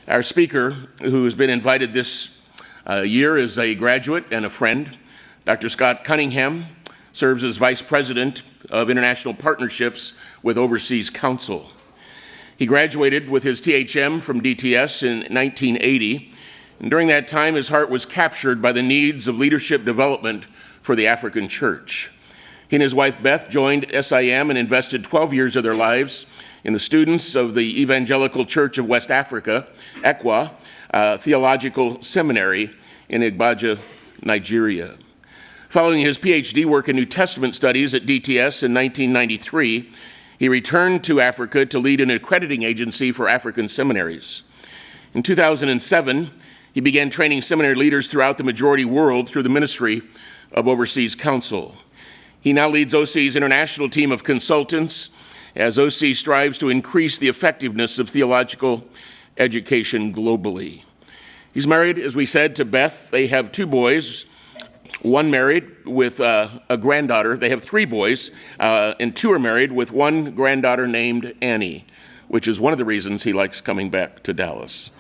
Our speaker, who has been invited this year, is a graduate and a friend. Dr. Scott Cunningham serves as Vice President of International Partnerships with Overseas Council. He graduated with his THM from DTS in 1980, and during that time his heart was captured by the needs of leadership development for the African church. He and his wife Beth joined SIM and invested 12 years of their lives in the students of the Evangelical Church of West Africa, ECWA, Theological Seminary in Igbaja, Nigeria. Following his PhD work in New Testament studies at DTS in 1993, he returned to Africa to lead an accrediting agency for African seminaries. In 2007, he began training seminary leaders throughout the majority world through the ministry of Overseas Council. He now leads OC's international team of consultants as OC strives to increase the effectiveness of theological education globally. He's married, as we said, to Beth. They have two boys, one married with a granddaughter. They have three boys, and two are married with one granddaughter named Annie, which is one of the reasons he likes coming back to Dallas.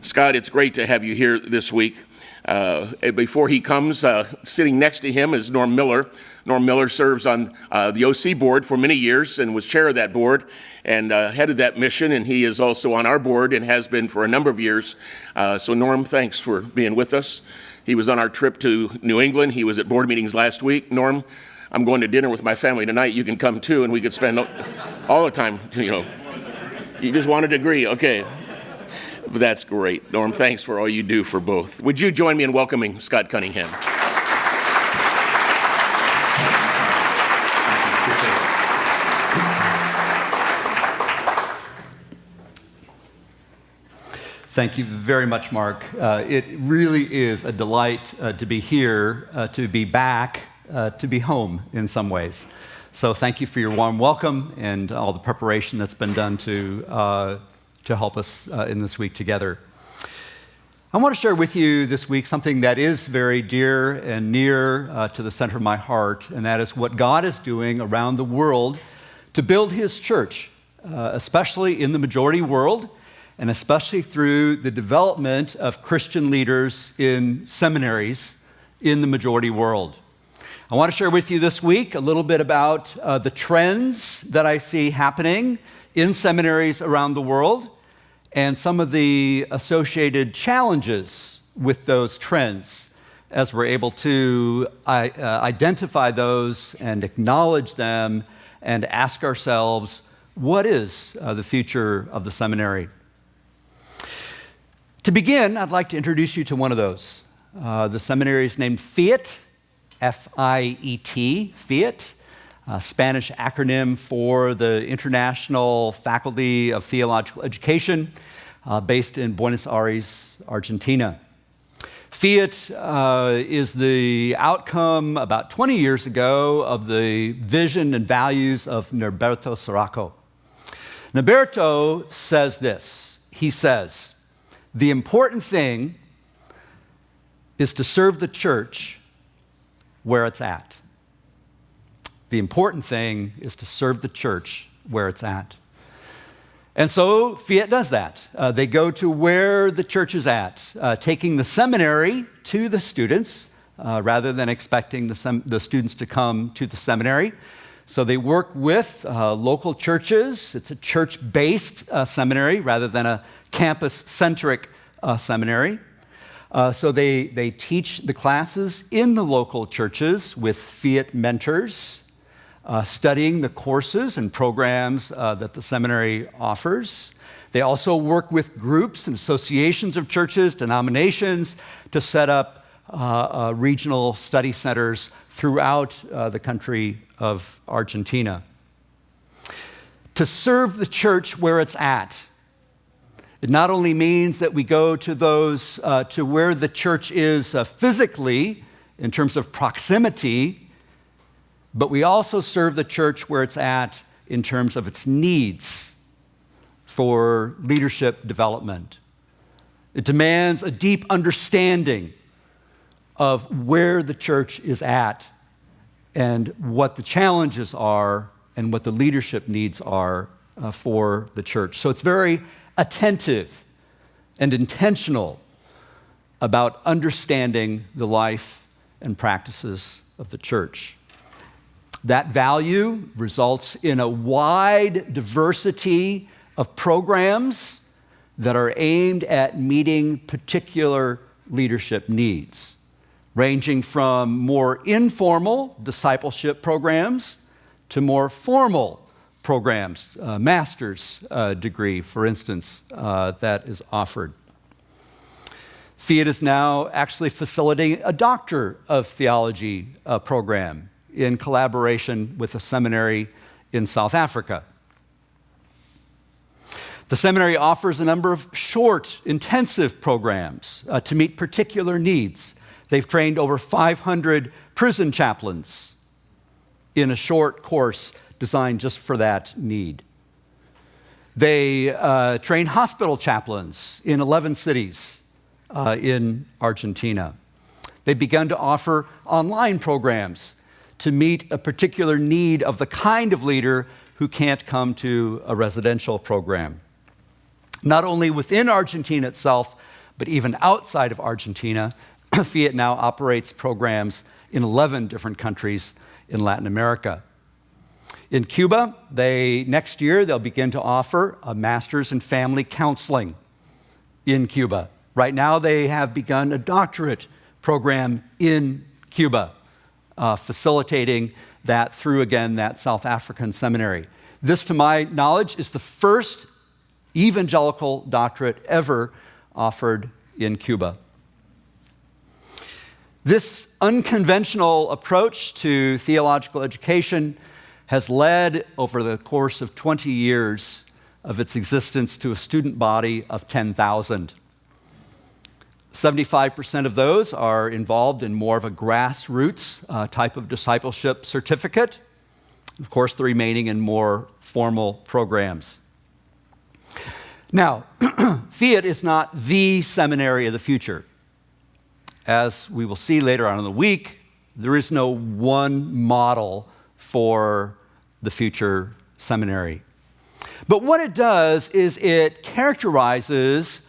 Scott, it's great to have you here this week. Before he comes, sitting next to him is Norm Miller. Norm Miller serves on the OC board for many years and was chair of that board and headed that mission, and he is also on our board and has been for a number of years. So Norm, thanks for being with us. He was on our trip to New England. He was at board meetings last week. Norm, I'm going to dinner with my family tonight. You can come too, and we could spend all the time, You just wanted to agree, okay. But that's great. Norm, thanks for all you do for both. Would you join me in welcoming Scott Cunningham? Thank you very much, Mark. It really is a delight to be here, to be back, to be home in some ways. So thank you for your warm welcome and all the preparation that's been done to help us in this week together. I want to share with you this week something that is very dear and near to the center of my heart, and that is what God is doing around the world to build His church, especially in the majority world, and especially through the development of Christian leaders in seminaries in the majority world. I want to share with you this week a little bit about the trends that I see happening in seminaries around the world and some of the associated challenges with those trends as we're able to identify those and acknowledge them and ask ourselves, what is the future of the seminary? To begin, I'd like to introduce you to one of those. The seminary is named FIET, F-I-E-T, FIET, a Spanish acronym for the International Faculty of Theological Education, based in Buenos Aires, Argentina. FIET is the outcome about 20 years ago of the vision and values of Norberto Sirocco. Norberto says this. He says, the important thing is to serve the church where it's at. The important thing is to serve the church where it's at. And so FIET does that. They go to where the church is at, taking the seminary to the students rather than expecting the students to come to the seminary. So they work with local churches. It's a church-based seminary rather than a campus-centric seminary. So they teach the classes in the local churches with FIET mentors, studying the courses and programs that the seminary offers. They also work with groups and associations of churches, denominations, to set up regional study centers throughout the country of Argentina. To serve the church where it's at, it not only means that we go to those to where the church is physically in terms of proximity, but we also serve the church where it's at in terms of its needs for leadership development. It demands a deep understanding of where the church is at and what the challenges are and what the leadership needs are for the church. So it's very attentive and intentional about understanding the life and practices of the church. That value results in a wide diversity of programs that are aimed at meeting particular leadership needs, ranging from more informal discipleship programs to more formal programs, master's degree, for instance, that is offered. Fiat is now actually facilitating a Doctor of Theology program in collaboration with a seminary in South Africa. The seminary offers a number of short, intensive programs to meet particular needs. They've trained over 500 prison chaplains in a short course designed just for that need. They train hospital chaplains in 11 cities in Argentina. They've begun to offer online programs to meet a particular need of the kind of leader who can't come to a residential program. Not only within Argentina itself, but even outside of Argentina, Fiat now operates programs in 11 different countries in Latin America. In Cuba, next year, they'll begin to offer a master's in family counseling in Cuba. Right now, they have begun a doctorate program in Cuba, facilitating that through, again, that South African seminary. This, to my knowledge, is the first evangelical doctorate ever offered in Cuba. This unconventional approach to theological education has led, over the course of 20 years of its existence, to a student body of 10,000. 75% of those are involved in more of a grassroots type of discipleship certificate. Of course, the remaining in more formal programs. Now, Fiat is not the seminary of the future. As we will see later on in the week, there is no one model for the future seminary. But what it does is it characterizes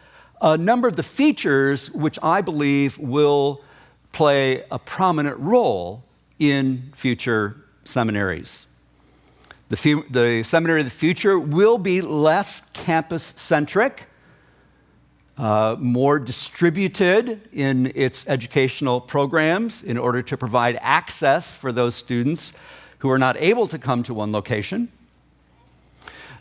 a number of the features which I believe will play a prominent role in future seminaries. The seminary of the future will be less campus-centric, more distributed in its educational programs in order to provide access for those students who are not able to come to one location.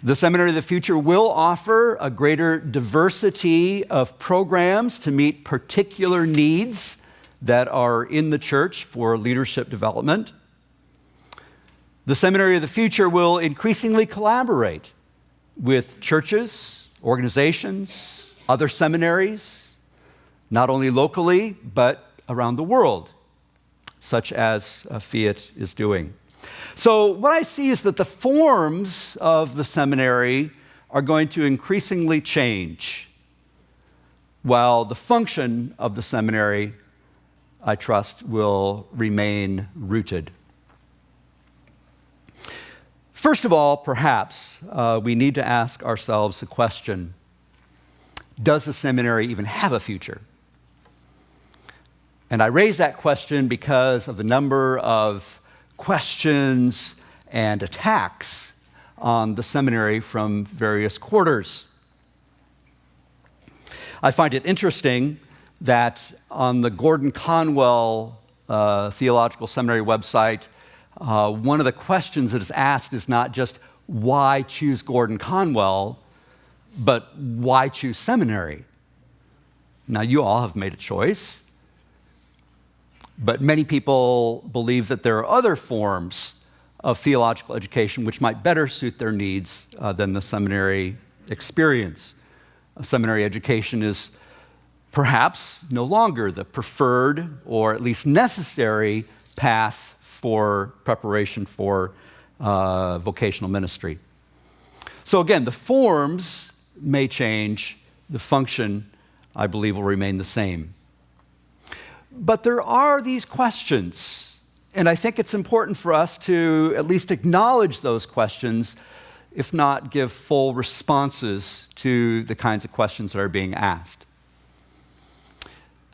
The Seminary of the Future will offer a greater diversity of programs to meet particular needs that are in the church for leadership development. The Seminary of the Future will increasingly collaborate with churches, organizations, other seminaries, not only locally, but around the world, such as Fiat is doing. So what I see is that the forms of the seminary are going to increasingly change, while the function of the seminary, I trust, will remain rooted. First of all, perhaps, we need to ask ourselves the question, does the seminary even have a future? And I raise that question because of the number of questions and attacks on the seminary from various quarters. I find it interesting that on the Gordon Conwell Theological Seminary website, one of the questions that is asked is not just why choose Gordon Conwell, but why choose seminary? Now, you all have made a choice. But many people believe that there are other forms of theological education which might better suit their needs than the seminary experience. A seminary education is perhaps no longer the preferred or at least necessary path for preparation for vocational ministry. So again, the forms may change, the function, I believe, will remain the same. But there are these questions, and I think it's important for us to at least acknowledge those questions if not give full responses to the kinds of questions that are being asked.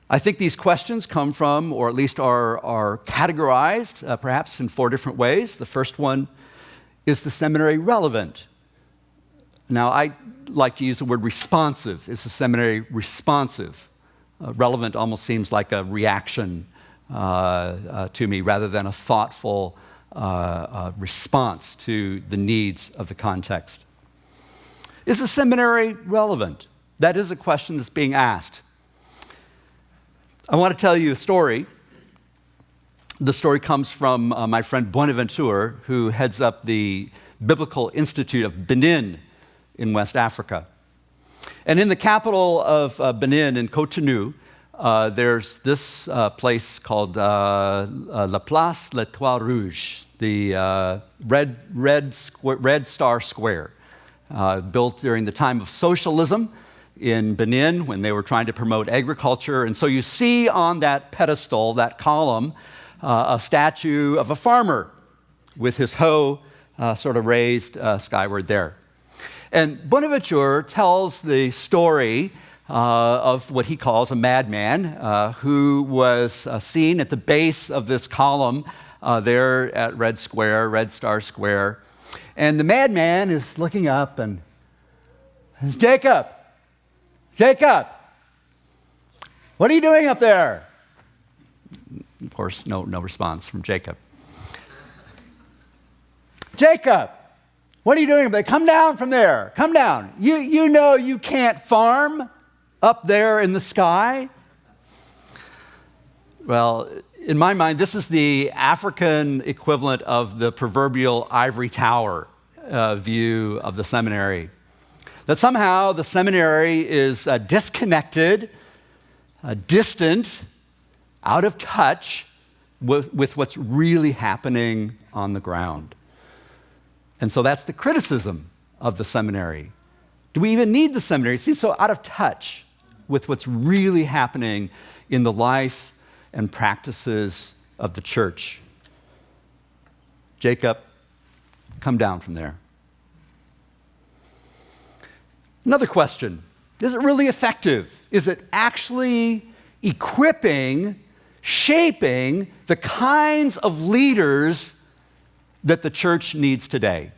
I think these questions come from, or at least are categorized, perhaps in 4 different ways. The first one is the seminary relevant? Now, I like to use the word responsive. Is the seminary responsive? Relevant almost seems like a reaction to me rather than a thoughtful response to the needs of the context. Is the seminary relevant? That is a question that's being asked. I want to tell you a story. The story comes from my friend Bonaventure, who heads up the Biblical Institute of Benin in West Africa. And in the capital of Benin, in Cotonou, there's this place called La Place l'Étoile Rouge, the Red Star Square, built during the time of socialism in Benin when they were trying to promote agriculture. And so you see on that pedestal, that column, a statue of a farmer with his hoe sort of raised skyward there. And Bonaventure tells the story of what he calls a madman who was seen at the base of this column there at Red Star Square. And the madman is looking up and says, Jacob, what are you doing up there? Of course, no response from Jacob. Jacob, what are you doing up there? Come down from there. Come down. You know you can't farm up there in the sky. Well, in my mind, this is the African equivalent of the proverbial ivory tower view of the seminary. That somehow the seminary is disconnected, distant, out of touch with what's really happening on the ground. And so that's the criticism of the seminary. Do we even need the seminary? It seems so out of touch with what's really happening in the life and practices of the church. Jacob, come down from there. Another question, is it really effective? Is it actually equipping, shaping the kinds of leaders that the church needs today?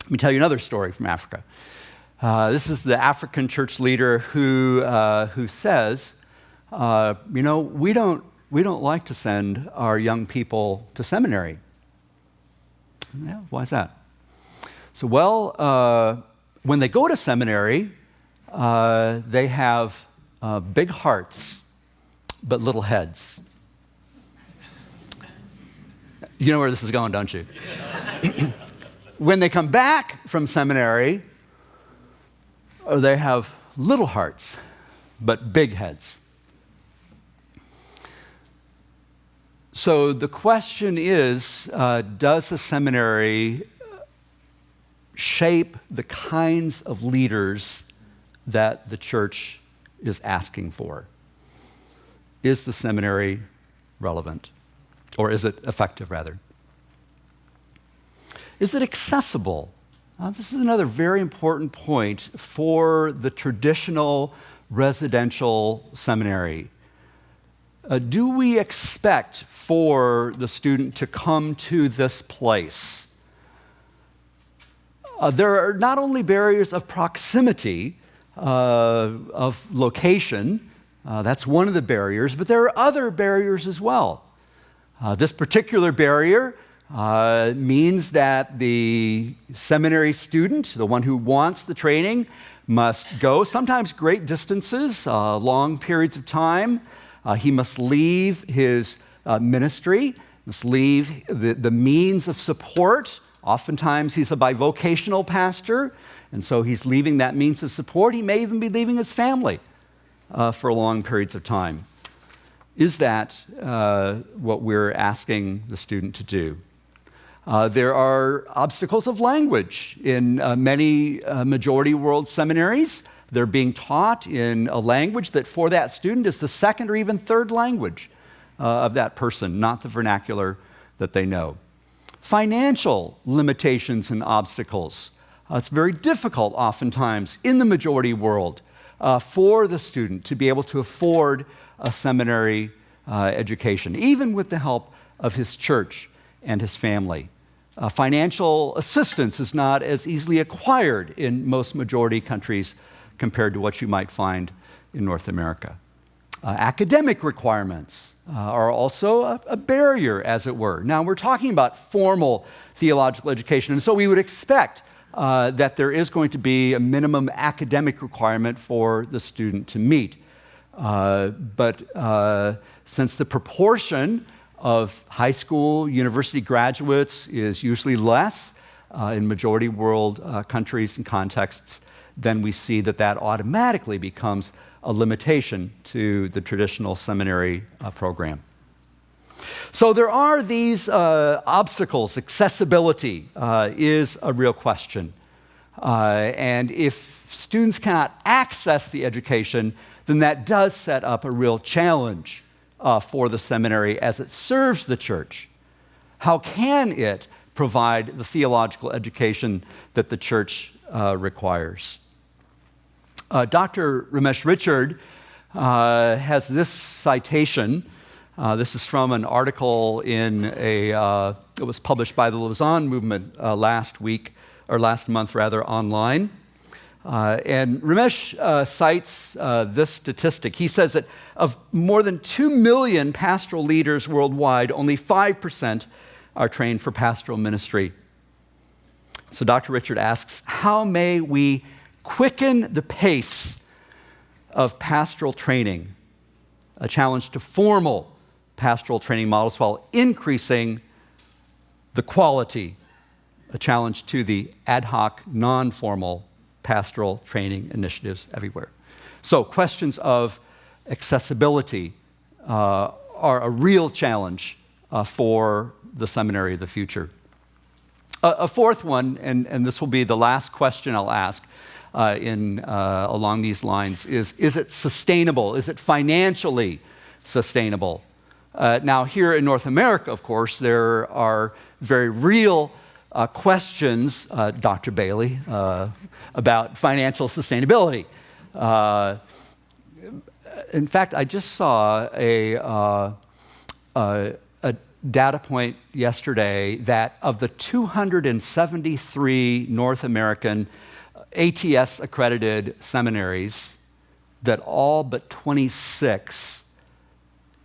Let me tell you another story from Africa. This is the African church leader who says, we don't like to send our young people to seminary. Yeah, why is that? So, when they go to seminary, they have big hearts, but little heads. You know where this is going, don't you? When they come back from seminary, they have little hearts, but big heads. So the question is, does a seminary shape the kinds of leaders that the church is asking for? Is the seminary relevant? Or is it effective, rather? Is it accessible? This is another very important point for the traditional residential seminary. Do we expect for the student to come to this place? There are not only barriers of proximity, of location, that's one of the barriers, but there are other barriers as well. This particular barrier means that the seminary student, the one who wants the training, must go sometimes great distances, long periods of time. He must leave his ministry, must leave the means of support. Oftentimes he's a bivocational pastor, and so he's leaving that means of support. He may even be leaving his family for long periods of time. Is that what we're asking the student to do? There are obstacles of language in many majority world seminaries. They're being taught in a language that for that student is the second or even third language of that person, not the vernacular that they know. Financial limitations and obstacles. It's very difficult oftentimes in the majority world for the student to be able to afford a seminary education, even with the help of his church and his family. Financial assistance is not as easily acquired in most majority countries compared to what you might find in North America. Academic requirements are also a barrier, as it were. Now, we're talking about formal theological education, and so we would expect that there is going to be a minimum academic requirement for the student to meet. But since the proportion of high school, university graduates is usually less in majority world countries and contexts, then we see that automatically becomes a limitation to the traditional seminary program. So there are these obstacles. Accessibility is a real question. And if students cannot access the education, then that does set up a real challenge for the seminary as it serves the church. How can it provide the theological education that the church requires? Dr. Ramesh Richard has this citation. This is from an article it was published by the Lausanne movement last month, online. And Ramesh cites this statistic. He says that of more than 2 million pastoral leaders worldwide, only 5% are trained for pastoral ministry. So Dr. Richard asks, how may we quicken the pace of pastoral training, a challenge to formal pastoral training models while increasing the quality, a challenge to the ad hoc, non-formal pastoral training initiatives everywhere. So questions of accessibility are a real challenge for the seminary of the future. A fourth one, and this will be the last question I'll ask along these lines, is it sustainable? Is it financially sustainable? Now, here in North America, of course, there are very real questions, Dr. Bailey, about financial sustainability. In fact, I just saw a data point yesterday that of the 273 North American ATS-accredited seminaries, that all but 26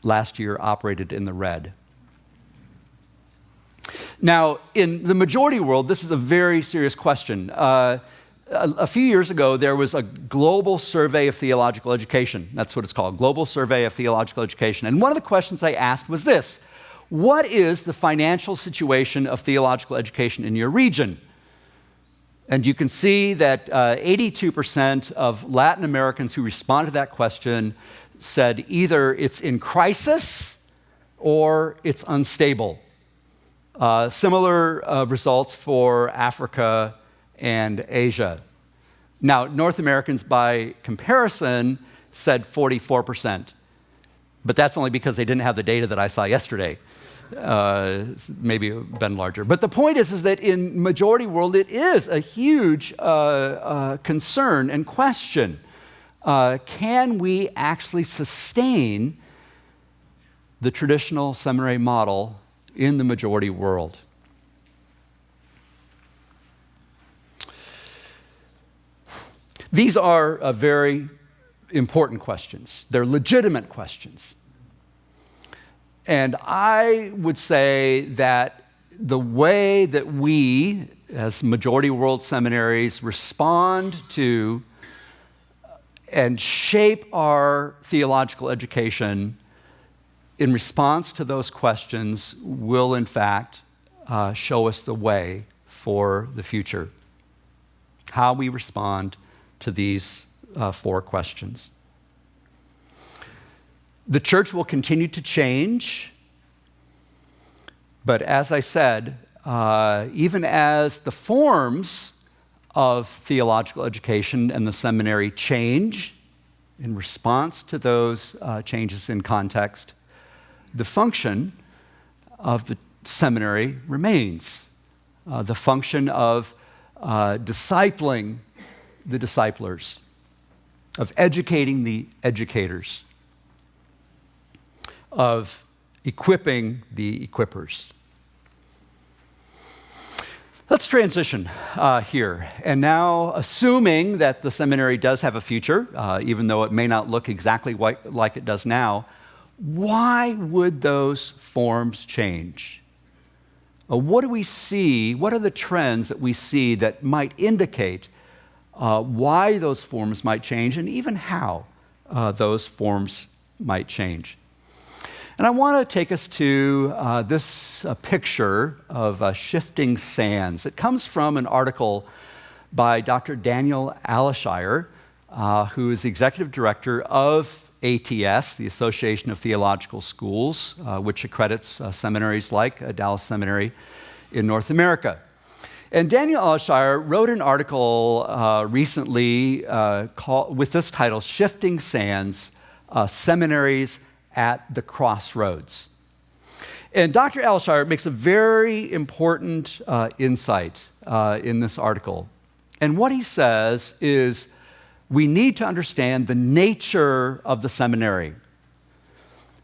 last year operated in the red. Now, in the majority world, this is a very serious question. A few years ago, there was a global survey of theological education. That's what it's called, Global Survey of Theological Education. And one of the questions I asked was this: what is the financial situation of theological education in your region? And you can see that 82% of Latin Americans who responded to that question said either it's in crisis or it's unstable. Similar results for Africa and Asia. Now, North Americans, by comparison, said 44%. But that's only because they didn't have the data that I saw yesterday. Maybe it would have been larger. But the point is that in majority world, it is a huge concern and question. Can we actually sustain the traditional seminary model in the majority world? These are very important questions. They're legitimate questions. And I would say that the way that we, as majority world seminaries, respond to and shape our theological education in response to those questions will, in fact, show us the way for the future. How we respond to these four questions. The church will continue to change, but as I said, even as the forms of theological education and the seminary change in response to those changes in context, the function of the seminary remains. The function of discipling the disciplers, of educating the educators, of equipping the equippers. Let's transition here. And now, assuming that the seminary does have a future, even though it may not look exactly like it does now, why would those forms change? What do we see? What are the trends that we see that might indicate why those forms might change and even how those forms might change? And I want to take us to this picture of shifting sands. It comes from an article by Dr. Daniel Aleshire, who is the executive director of ATS, the Association of Theological Schools, which accredits seminaries like Dallas Seminary in North America. And Daniel Aleshire wrote an article recently with this title, Shifting Sands, Seminaries at the Crossroads. And Dr. Aleshire makes a very important insight in this article. And what he says is we need to understand the nature of the seminary.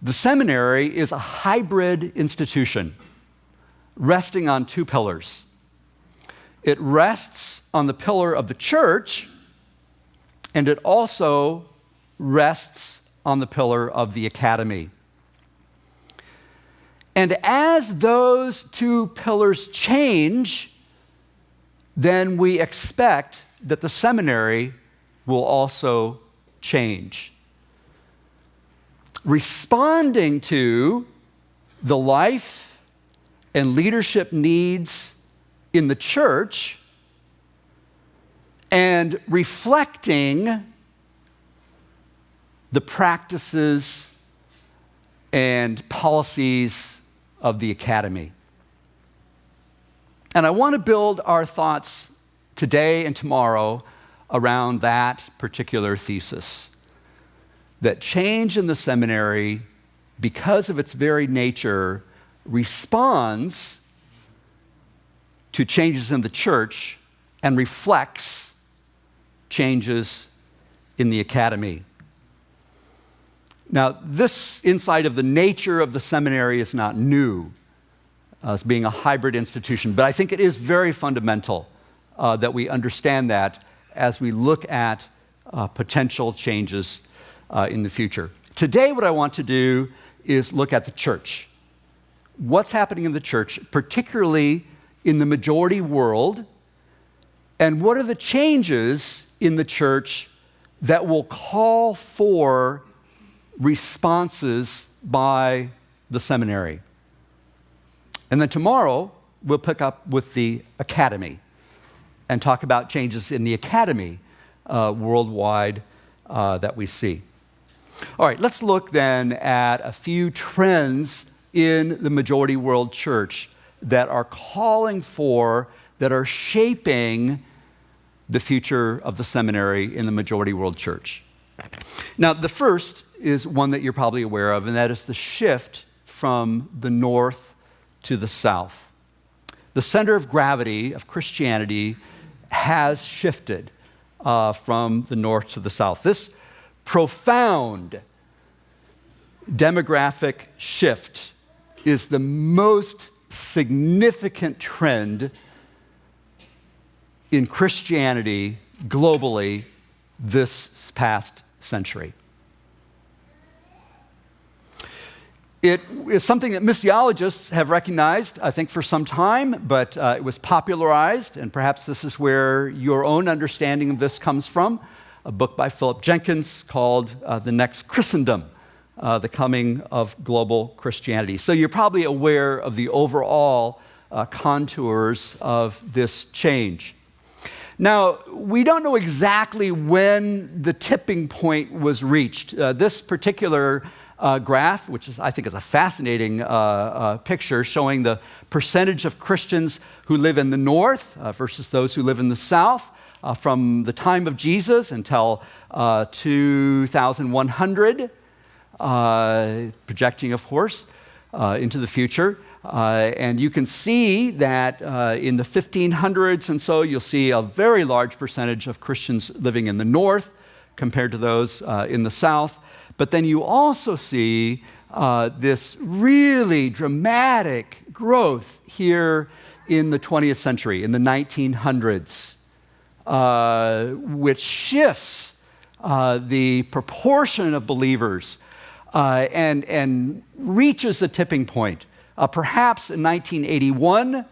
The seminary is a hybrid institution resting on two pillars. It rests on the pillar of the church, and it also rests on the pillar of the academy. And as those two pillars change, then we expect that the seminary will also change. Responding to the life and leadership needs in the church and reflecting the practices and policies of the academy. And I want to build our thoughts today and tomorrow around that particular thesis, that change in the seminary, because of its very nature, responds to changes in the church and reflects changes in the academy. Now, this insight of the nature of the seminary is not new as being a hybrid institution, but I think it is very fundamental that we understand that as we look at potential changes in the future. Today, what I want to do is look at the church. What's happening in the church, particularly in the majority world, and what are the changes in the church that will call for responses by the seminary. And then tomorrow, we'll pick up with the academy and talk about changes in the academy worldwide that we see. All right, let's look then at a few trends in the majority world church that are calling for, that are shaping the future of the seminary in the majority world church. Now, the first is one that you're probably aware of, and that is the shift from the north to the south. The center of gravity of Christianity has shifted from the north to the south. This profound demographic shift is the most significant trend in Christianity globally this past century. It is something that missiologists have recognized, I think, for some time, but it was popularized, and perhaps this is where your own understanding of this comes from, a book by Philip Jenkins called The Next Christendom, The Coming of Global Christianity. So you're probably aware of the overall contours of this change. Now, we don't know exactly when the tipping point was reached. This particular graph, which I think is a fascinating picture, showing the percentage of Christians who live in the north versus those who live in the south from the time of Jesus until 2100, projecting, of course. into the future. And you can see that in the 1500s and so, you'll see a very large percentage of Christians living in the north compared to those in the south. But then you also see this really dramatic growth here in the 20th century, in the 1900s, which shifts the proportion of believers and reaches a tipping point. Perhaps in 1981,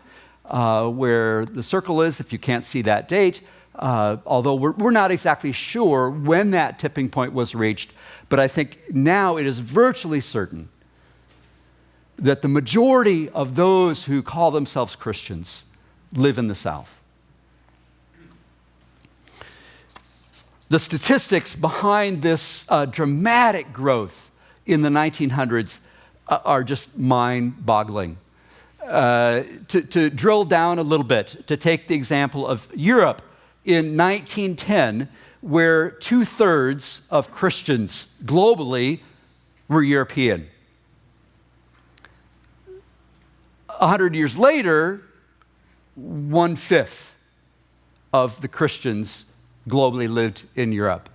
where the circle is, if you can't see that date, although we're not exactly sure when that tipping point was reached, but I think now it is virtually certain that the majority of those who call themselves Christians live in the South. The statistics behind this dramatic growth in the 1900s are just mind-boggling. To drill down a little bit, to take the example of Europe in 1910, where 2/3 of Christians globally were European. 100 years later, 1/5 of the Christians globally lived in Europe.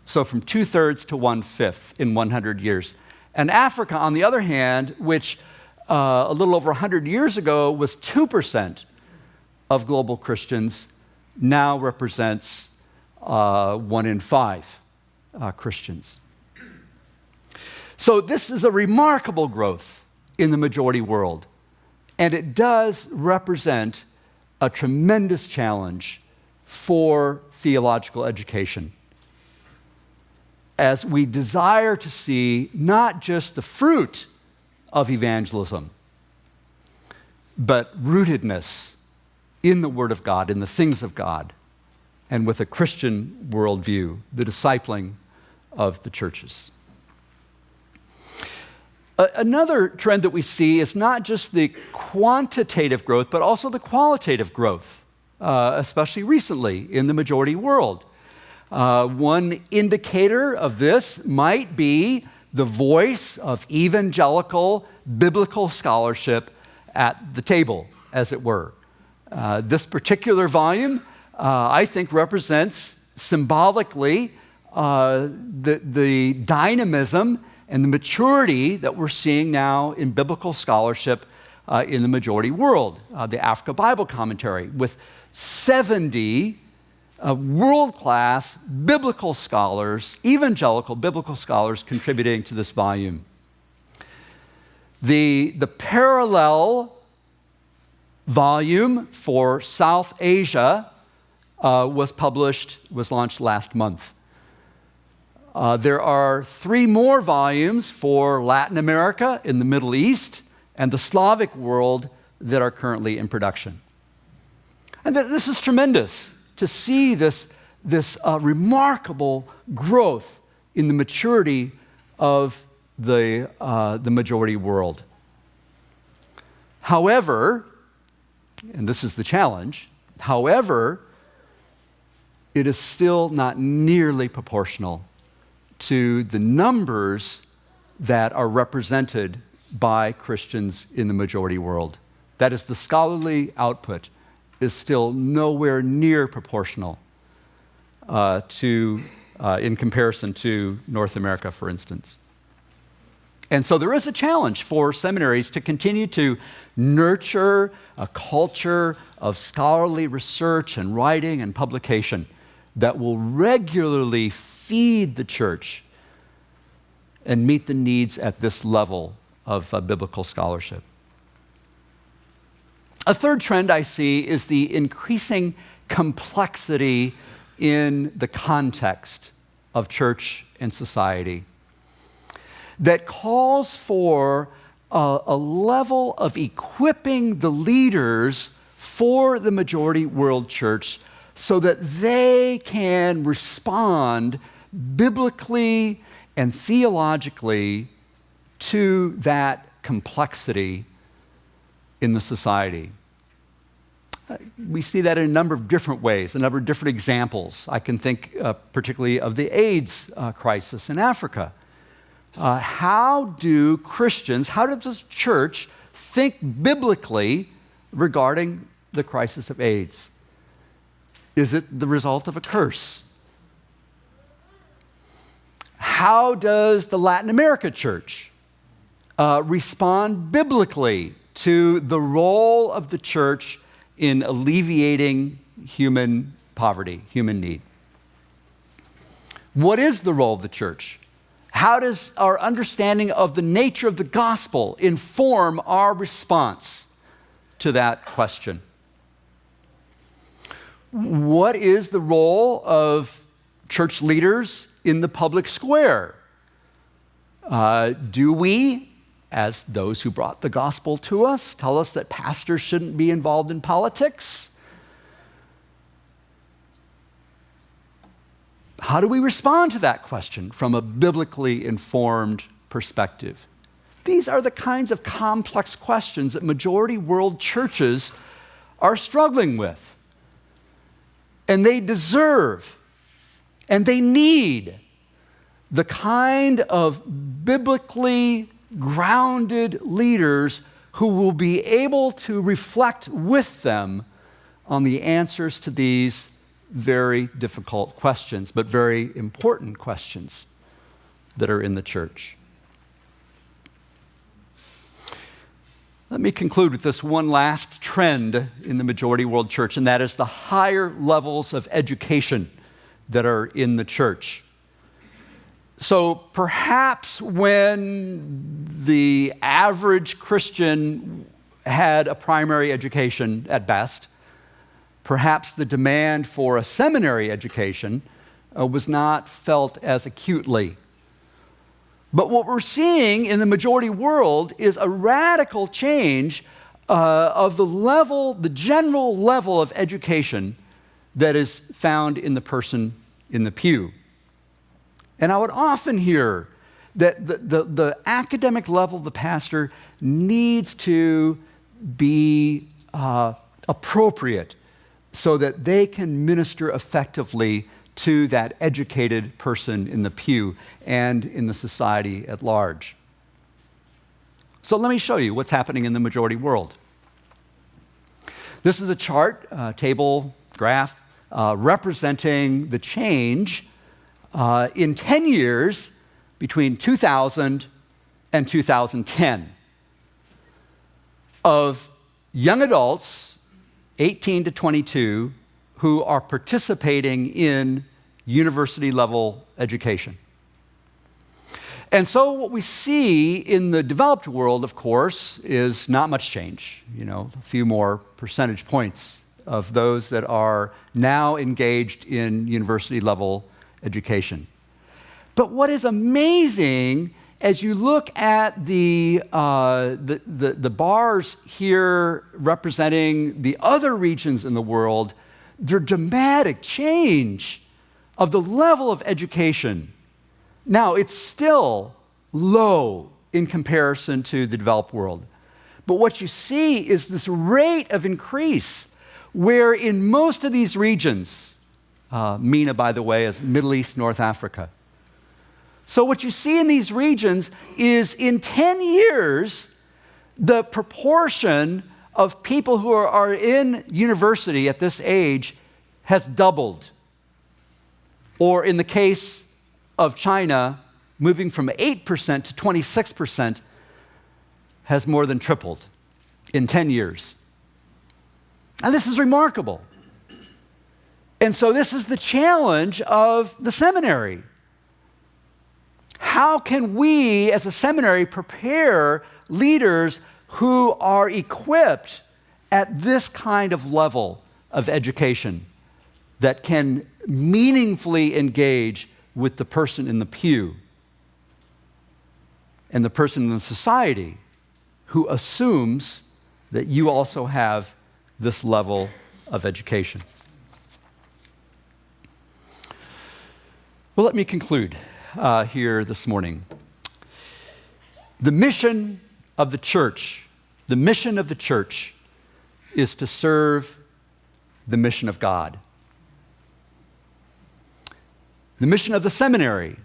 So from 2/3 to 1/5 in 100 years. And Africa, on the other hand, which a little over 100 years ago was 2% of global Christians, now represents 1 in 5 Christians. So this is a remarkable growth in the majority world, and it does represent a tremendous challenge for theological education, as we desire to see not just the fruit of evangelism, but rootedness in the Word of God, in the things of God, and with a Christian worldview, the discipling of the churches. Another trend that we see is not just the quantitative growth, but also the qualitative growth, especially recently in the majority world. One indicator of this might be the voice of evangelical biblical scholarship at the table, as it were. This particular volume, I think, represents symbolically the dynamism and the maturity that we're seeing now in biblical scholarship in the majority world. The Africa Bible Commentary, with 70 world-class biblical scholars, evangelical biblical scholars, contributing to this volume. The parallel volume for South Asia was launched last month. There are 3 more volumes for Latin America, in the Middle East, and the Slavic world that are currently in production. And this is tremendous to see this remarkable growth in the maturity of the majority world. However, and this is the challenge, however, it is still not nearly proportional to the numbers that are represented by Christians in the majority world. That is, the scholarly output is still nowhere near proportional in comparison to North America, for instance. And so there is a challenge for seminaries to continue to nurture a culture of scholarly research and writing and publication that will regularly feed the church and meet the needs at this level of biblical scholarship. A third trend I see is the increasing complexity in the context of church and society that calls for a level of equipping the leaders for the majority world church so that they can respond biblically and theologically to that complexity in the society. We see that in a number of different ways, a number of different examples. I can think particularly of the AIDS crisis in Africa, How do Christians, how does this church think biblically regarding the crisis of AIDS? Is it the result of a curse? How does the Latin America church respond biblically to the role of the church in alleviating human poverty, human need? What is the role of the church? How does our understanding of the nature of the gospel inform our response to that question? What is the role of church leaders in the public square? Do we, as those who brought the gospel to us, tell us that pastors shouldn't be involved in politics? How do we respond to that question from a biblically informed perspective? These are the kinds of complex questions that majority world churches are struggling with. And they deserve and they need the kind of biblically grounded leaders who will be able to reflect with them on the answers to these very difficult questions, but very important questions that are in the church. Let me conclude with this one last trend in the majority world church, and that is the higher levels of education that are in the church. So perhaps when the average Christian had a primary education at best, perhaps the demand for a seminary education was not felt as acutely. But what we're seeing in the majority world is a radical change of the general level of education that is found in the person in the pew. And I would often hear that the academic level of the pastor needs to be appropriate so that they can minister effectively to that educated person in the pew and in the society at large. So let me show you what's happening in the majority world. This is a chart, table, graph, representing the change in 10 years between 2000 and 2010 of young adults 18 to 22 who are participating in university-level education. And so what we see in the developed world, of course, is not much change. A few more percentage points of those that are now engaged in university-level education. But what is amazing, as you look at the bars here representing the other regions in the world, the dramatic change of the level of education. Now, it's still low in comparison to the developed world. But what you see is this rate of increase where in most of these regions, MENA, by the way, is Middle East, North Africa. So what you see in these regions is in 10 years, the proportion of people who are in university at this age has doubled. Or in the case of China, moving from 8% to 26% has more than tripled in 10 years. And this is remarkable. And so this is the challenge of the seminary. How can we, as a seminary, prepare leaders who are equipped at this kind of level of education that can meaningfully engage with the person in the pew and the person in the society who assumes that you also have this level of education? Well, let me conclude here this morning. The mission of the church is to serve the mission of God. The mission of the seminary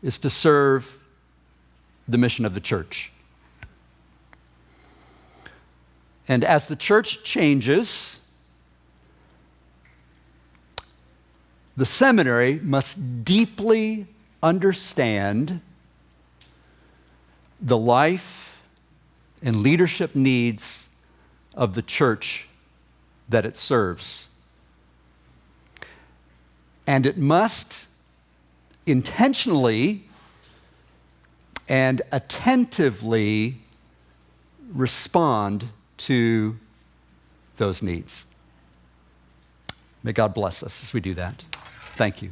is to serve the mission of the church. And as the church changes, the seminary must deeply understand the life and leadership needs of the church that it serves. And it must intentionally and attentively respond to those needs. May God bless us as we do that. Thank you.